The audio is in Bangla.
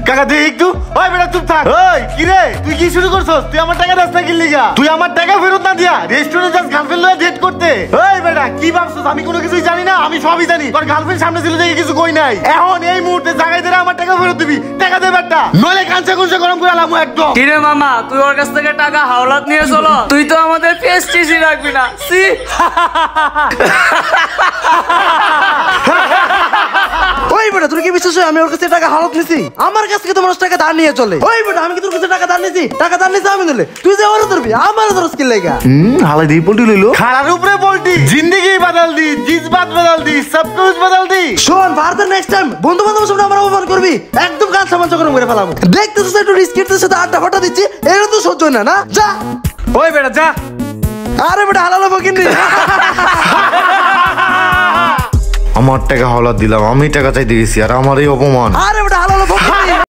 কাকা দেখ একটু। ওই বেটা চুপ থাক। ওই কি রে তুই কি শুরু করছস? তুই আমার টাকা রাস্তা কিনলি গা? তুই আমার টাকা ফেরত না দিয়া রেস্টুরেন্টে যাস গার্লফ্রেন্ড লয়ে ডেট করতে? ওই বেটা কি ভাবছস আমি কোনো কিছুই জানি না? আমি সবই জানি। তোর গার্লফ্রেন্ড সামনে ছিল দেখে কিছু কই নাই। এখন এই মুহূর্তে জায়গায় ধরে আমার টাকা ফেরত দিবি। টাকা দে বেটা, নইলে কাঁচা কুঁচা গরম করে আলামু একদম। কি রে মামা, তুই ওর কাছ থেকে টাকা হাওলাত নিয়ে চলো? তুই তো আমাদের পেস্টিসই রাখবি না। সি ওই বেটা তুই কি বিশ্বাস হয় আমি ওর কাছে টাকা হাওলাত নিছি? আমার কাছ থেকে তো মানুষ টাকা ধার নিয়ে চলে। ওই বেটা আমি কি তোর কাছে টাকা ধার নিছি? টাকা ধার নিছি আমি দিলে তুই যে ওর ধরবি আমার ধরস কি লাগা? হালাই দি পল্টি লইলো। খাড়ার উপরে পল্টি। জিন্দেগি বদল দি, জিজবাত বদল দি, সব কুছ বদল দি। শোন ফার্দার নেক্সট টাইম বন্ধু বান্ধবের সামনে আমার অপমান করবি একদম কাজ সামান গরম করে ফেলাবো। দেখতেছিস একটু রিস্কের সাথে আড্ডা ফাটা দিচ্ছি, এটা তো সহ্য না না। যা ওই বেটা যা। আরে বেটা হালালো বকিনি। আমার টাকা হাওলাত দিলাম, আমি টাকা চাইতে গেছি আর আমার এই অপমান। আরে বেটা হালালো বকিনি।